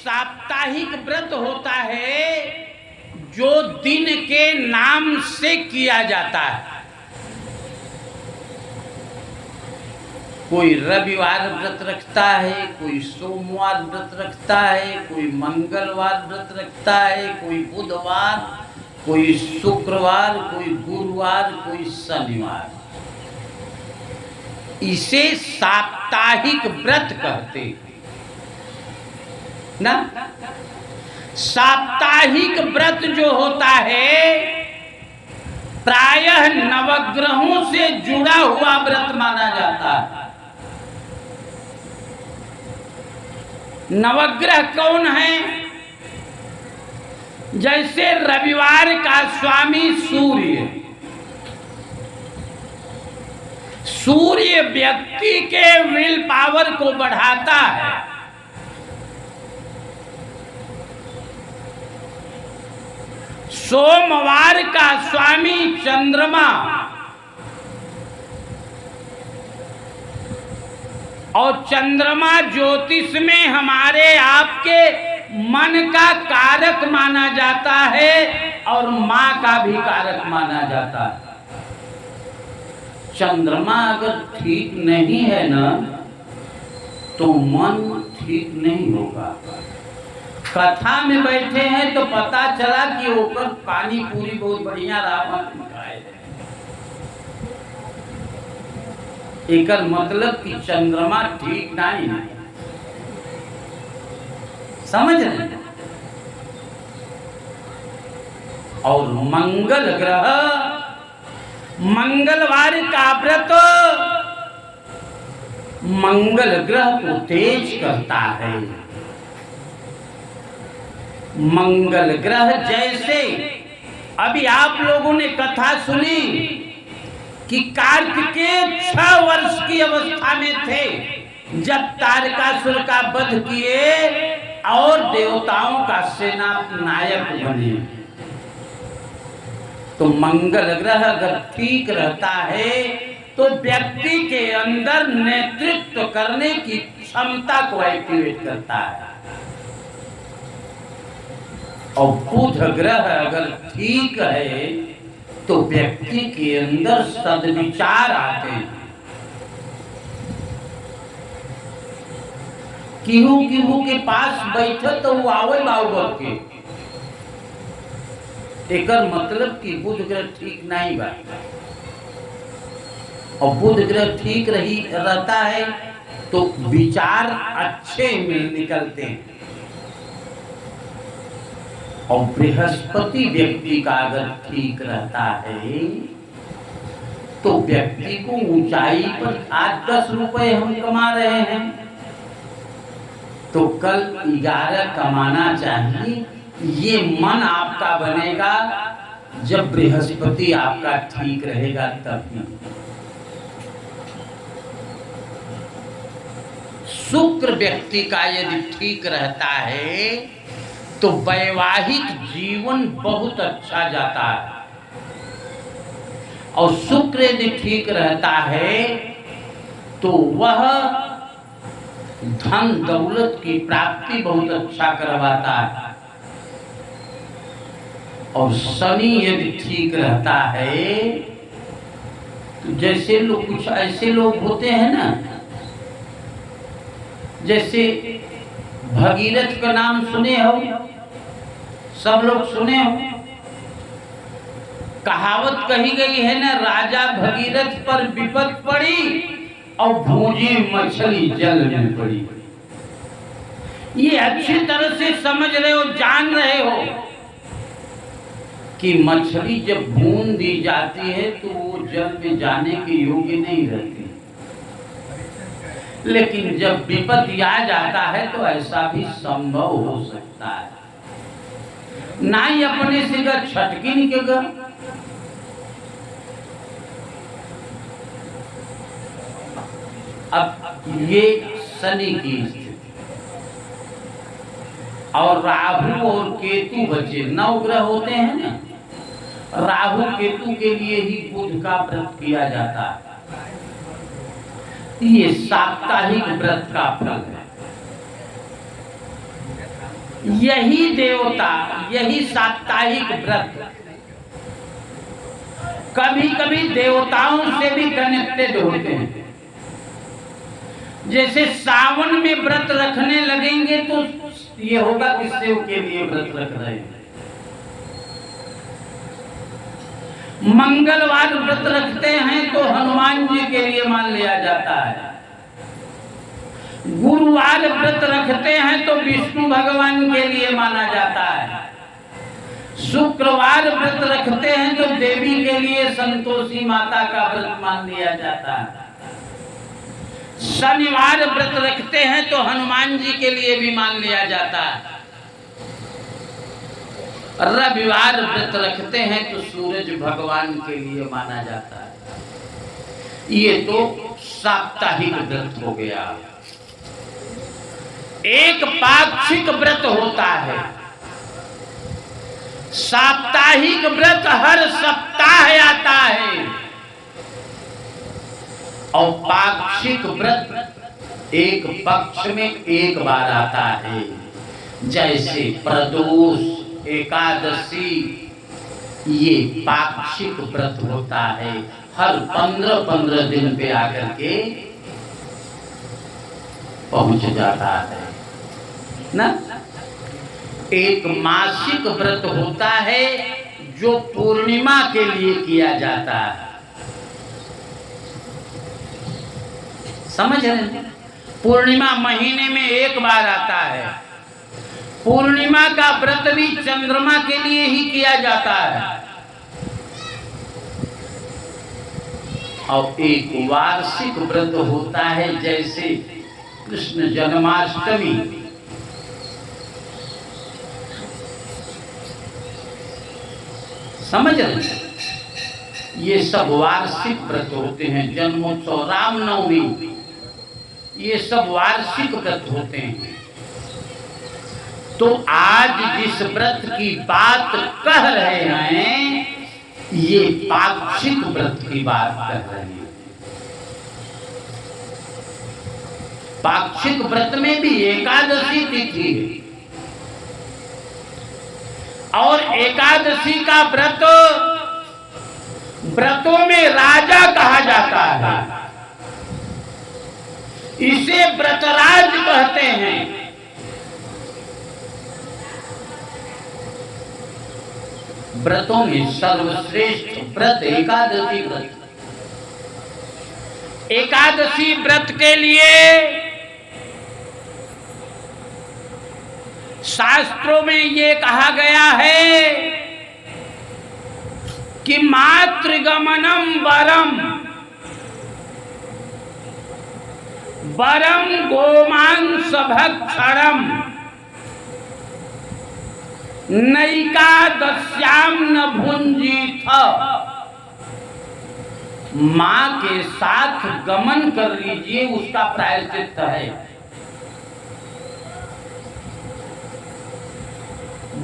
साप्ताहिक व्रत होता है जो दिन के नाम से किया जाता है। कोई रविवार व्रत रखता है, कोई सोमवार व्रत रखता है, कोई मंगलवार व्रत रखता है, कोई बुधवार, कोई शुक्रवार, कोई गुरुवार, कोई शनिवार। इसे साप्ताहिक व्रत कहते हैं ना। साप्ताहिक व्रत जो होता है प्रायः नवग्रहों से जुड़ा हुआ व्रत माना जाता है। नवग्रह कौन है? जैसे रविवार का स्वामी सूर्य। सूर्य व्यक्ति के विल पावर को बढ़ाता है। सोमवार का स्वामी चंद्रमा और चंद्रमा ज्योतिष में हमारे आपके मन का कारक माना जाता है और मां का भी कारक माना जाता है। चंद्रमा अगर ठीक नहीं है ना तो मन ठीक नहीं होगा। कथा में बैठे हैं तो पता चला कि ऊपर पानी पूरी बहुत बढ़िया रावण खाए। एकर मतलब कि चंद्रमा ठीक नहीं है। समझ रहे? और मंगल ग्रह मंगलवार का व्रत मंगल ग्रह को तेज करता है। मंगल ग्रह जैसे अभी आप लोगों ने कथा सुनी कि कार्तिकेय 6 वर्ष की अवस्था में थे जब तारकासुर का वध किए और देवताओं का सेना नायक बने। तो मंगल ग्रह अगर ठीक रहता है तो व्यक्ति के अंदर नेतृत्व करने की क्षमता को एक्टिवेट करता है। और बुध ग्रह अगर ठीक है तो व्यक्ति के अंदर सद्विचार आते हैं। किहू के पास बैठे तो वो आवे बाबू के। एकर मतलब कि बुध ग्रह ठीक नहीं बा। और बुध ग्रह ठीक रहता है तो विचार अच्छे में निकलते हैं। और बृहस्पति व्यक्ति का अगर ठीक रहता है तो व्यक्ति को ऊंचाई पर 8-10 रुपए हम कमा रहे हैं तो कल 11 कमाना चाहिए। ये मन आपका बनेगा जब बृहस्पति आपका ठीक रहेगा तभी। शुक्र व्यक्ति का यदि ठीक रहता है तो वैवाहिक जीवन बहुत अच्छा जाता है। और शुक्र यदि ठीक रहता है तो वह धन दौलत की प्राप्ति बहुत अच्छा करवाता है। और शनि यदि ठीक रहता है तो जैसे लोग कुछ ऐसे लोग होते हैं ना, जैसे भगीरथ का नाम सुने हो, सब लोग सुने हो। कहावत कही गई है ना, राजा भगीरथ पर विपद पड़ी और भूजी मछली जल में पड़ी। ये अच्छी तरह से समझ रहे हो, जान रहे हो कि मछली जब भून दी जाती है तो वो जल में जाने के योग्य नहीं रहती। लेकिन जब विपत्ति आ जाता है तो ऐसा भी संभव हो सकता है। ना ही अपने से छटकी निकलेगा। अब ये शनि की स्थिति और राहु और केतु बचे 9 ग्रह होते हैं ना। राहु केतु के लिए ही बुध का व्रत किया जाता है। ये साप्ताहिक व्रत का फल है। यही देवता, यही साप्ताहिक व्रत कभी कभी देवताओं से भी कनेक्टेड होते हैं। जैसे सावन में व्रत रखने लगेंगे तो ये होगा कि शिव के लिए व्रत रख रहे हैं। मंगलवार व्रत रखते हैं तो हनुमान जी के लिए मान लिया जाता है। गुरुवार व्रत रखते हैं तो विष्णु भगवान के लिए माना जाता है। शुक्रवार व्रत रखते हैं तो देवी के लिए संतोषी माता का व्रत मान लिया जाता है। शनिवार व्रत रखते हैं तो हनुमान जी के लिए भी मान लिया जाता है। रविवार व्रत रखते हैं तो सूरज भगवान के लिए माना जाता है। ये तो साप्ताहिक व्रत हो गया। एक पाक्षिक व्रत होता है। साप्ताहिक व्रत हर सप्ताह आता है और पाक्षिक व्रत एक पक्ष में एक बार आता है। जैसे प्रदोष, एकादशी, ये पाक्षिक व्रत होता है। हर 15-15 दिन पे आकर के पहुंच जाता है ना। एक मासिक व्रत होता है जो पूर्णिमा के लिए किया जाता है। समझ रहे हैं? पूर्णिमा महीने में एक बार आता है। पूर्णिमा का व्रत भी चंद्रमा के लिए ही किया जाता है। और एक वार्षिक व्रत होता है, जैसे कृष्ण जन्माष्टमी। समझ रहे हैं? ये सब वार्षिक व्रत होते हैं। जन्मोत्सव, रामनवमी, ये सब वार्षिक व्रत होते हैं। तो आज जिस व्रत की बात कह रहे हैं, ये पाक्षिक व्रत की बात कर रहे हैं। पाक्षिक व्रत में भी एकादशी तिथि है और एकादशी का व्रत व्रतों में राजा कहा जाता है। इसे व्रतराज कहते हैं। व्रतों में सर्वश्रेष्ठ व्रत एकादशी व्रत। एकादशी व्रत के लिए शास्त्रों में ये कहा गया है कि मातृगमनम वरम वरम गोमांस भक्षणम नैकादश्याम न भुंजीथ। मां के साथ गमन कर लीजिए, उसका प्रायश्चित है।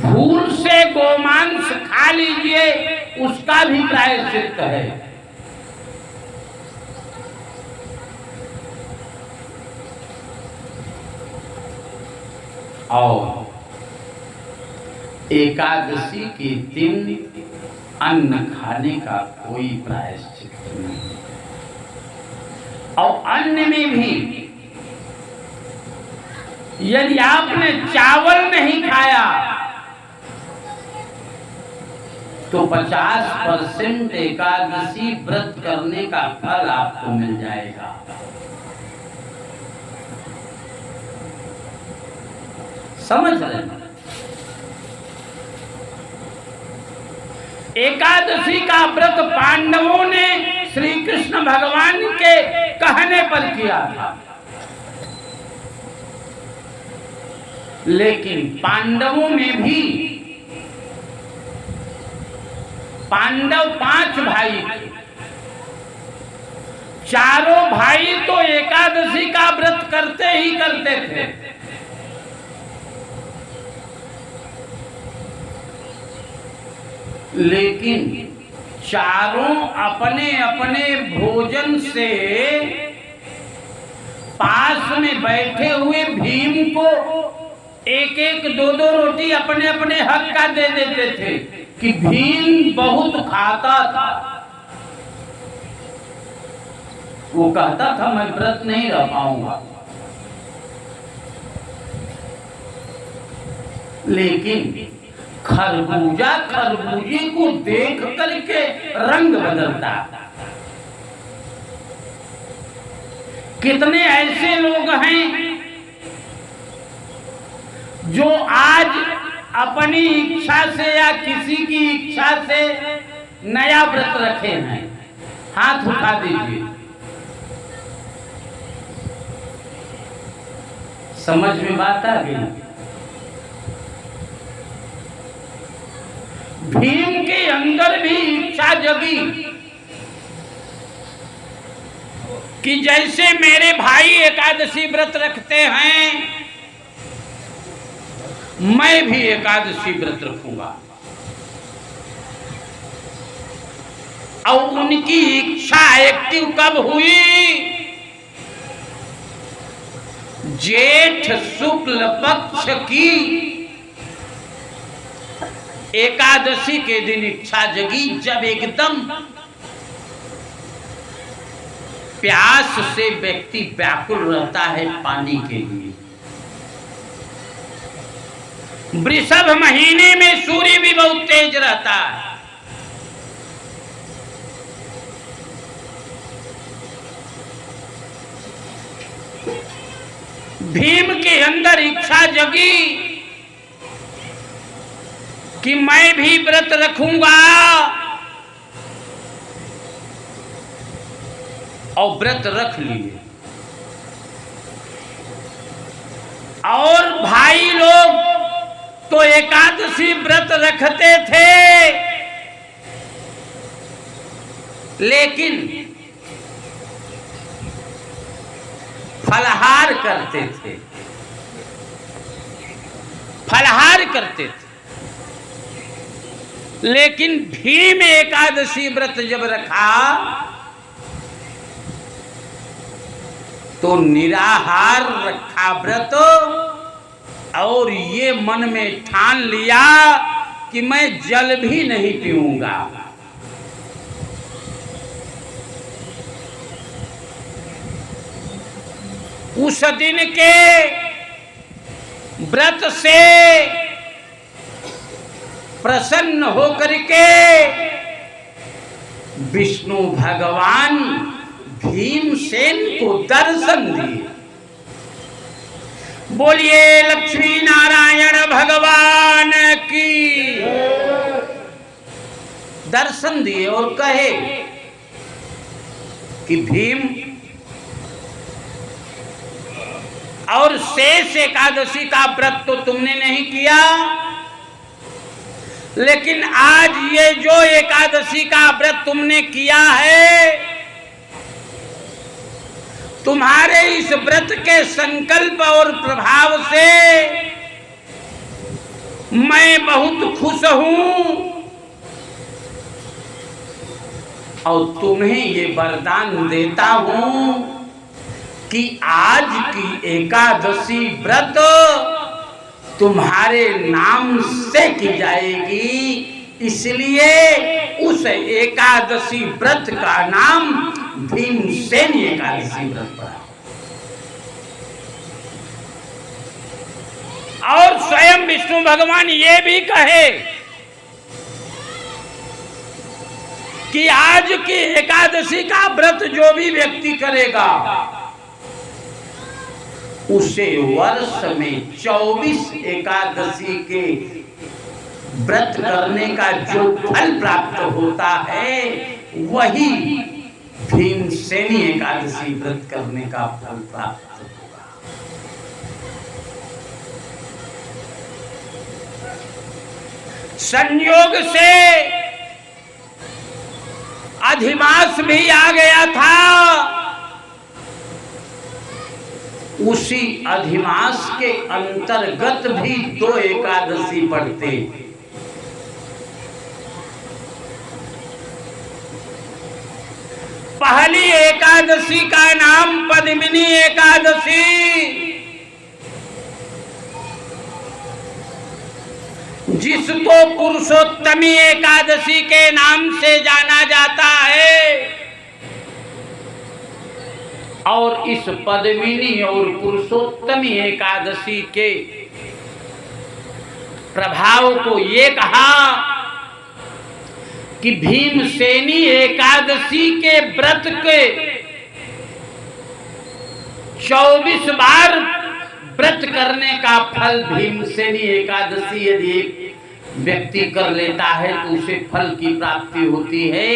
भूल से गोमांस खा लीजिए, उसका भी प्रायश्चित है। और एकादशी के दिन अन्न खाने का कोई प्रायश्चित नहीं। और अन्न में भी यदि आपने चावल नहीं खाया तो 50% एकादशी व्रत करने का फल आपको मिल जाएगा। समझ रहे हैं? एकादशी का व्रत पांडवों ने श्री कृष्ण भगवान के कहने पर किया था, लेकिन पांडवों में भी पांडव 5 भाई थे। चारों भाई तो एकादशी का व्रत करते ही करते थे, लेकिन चारों अपने अपने भोजन से पास में बैठे हुए भीम को एक एक दो दो रोटी अपने अपने हक का दे देते थे कि भीम बहुत खाता था। वो कहता था मैं व्रत नहीं रह पाऊंगा, लेकिन खरबूजा खरबूजे को देख करके रंग बदलता। कितने ऐसे लोग हैं जो आज अपनी इच्छा से या किसी की इच्छा से नया व्रत रखे हैं? हाथ उठा दीजिए। समझ में बात आ गई? भीम के अंदर भी इच्छा जगी कि जैसे मेरे भाई एकादशी व्रत रखते हैं, मैं भी एकादशी व्रत रखूंगा। और उनकी इच्छा एक्टिव कब हुई? जेठ शुक्ल पक्ष की एकादशी के दिन इच्छा जगी, जब एकदम प्यास से व्यक्ति व्याकुल रहता है पानी के लिए। वृषभ महीने में सूर्य भी बहुत तेज रहता है। भीम के अंदर इच्छा जगी कि मैं भी व्रत रखूंगा, और व्रत रख लिए। और भाई लोग तो एकादशी व्रत रखते थे, लेकिन फलाहार करते थे, फलाहार करते थे। लेकिन भीम एकादशी व्रत जब रखा तो निराहार रखा व्रत, और ये मन में ठान लिया कि मैं जल भी नहीं पीऊंगा। उस दिन के व्रत से प्रसन्न होकर के विष्णु भगवान भीमसेन को दर्शन दिए। बोलिए लक्ष्मी नारायण भगवान की। दर्शन दिए और कहे कि भीम, और शेष एकादशी का व्रत तो तुमने नहीं किया, लेकिन आज ये जो एकादशी का व्रत तुमने किया है, तुम्हारे इस व्रत के संकल्प और प्रभाव से मैं बहुत खुश हूं, और तुम्हें ये वरदान देता हूं कि आज की एकादशी व्रत तुम्हारे नाम से की जाएगी। इसलिए उस एकादशी व्रत का नाम भीमसेन एकादशी व्रत पड़ा। और स्वयं विष्णु भगवान ये भी कहे कि आज की एकादशी का व्रत जो भी व्यक्ति करेगा, उसे वर्ष में 24 एकादशी के व्रत करने का जो फल प्राप्त होता है, वही भीमसेनी एकादशी व्रत करने का फल प्राप्त होगा। संयोग से अधिमास भी आ गया था। उसी अधिमास के अंतर्गत भी 2 एकादशी पड़ते। पहली एकादशी का नाम पद्मिनी एकादशी, जिसको पुरुषोत्तमी एकादशी के नाम से जाना जाता है, और इस पद्मिनी और पुरुषोत्तमी एकादशी के प्रभाव को ये कहा कि भीमसेनी एकादशी के व्रत के 24 बार व्रत करने का फल, भीमसेनी एकादशी यदि एक व्यक्ति कर लेता है तो उसे फल की प्राप्ति होती है।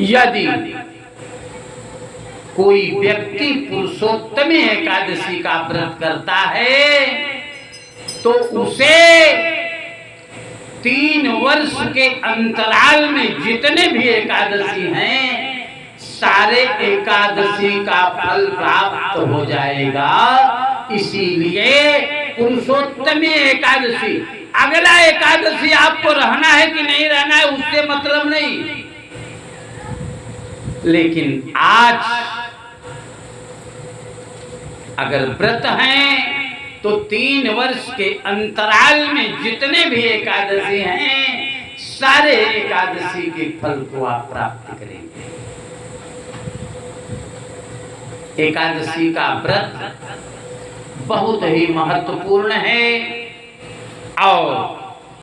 यदि कोई व्यक्ति पुरुषोत्तमी एकादशी का व्रत करता है तो उसे 3 वर्ष के अंतराल में जितने भी एकादशी हैं, सारे एकादशी का फल प्राप्त हो जाएगा। इसीलिए पुरुषोत्तमी एकादशी, अगला एकादशी आपको रहना है कि नहीं रहना है उससे मतलब नहीं, लेकिन आज अगर व्रत हैं तो 3 वर्ष के अंतराल में जितने भी एकादशी हैं, सारे एकादशी के फल को आप प्राप्त करेंगे। एकादशी का व्रत बहुत ही महत्वपूर्ण है और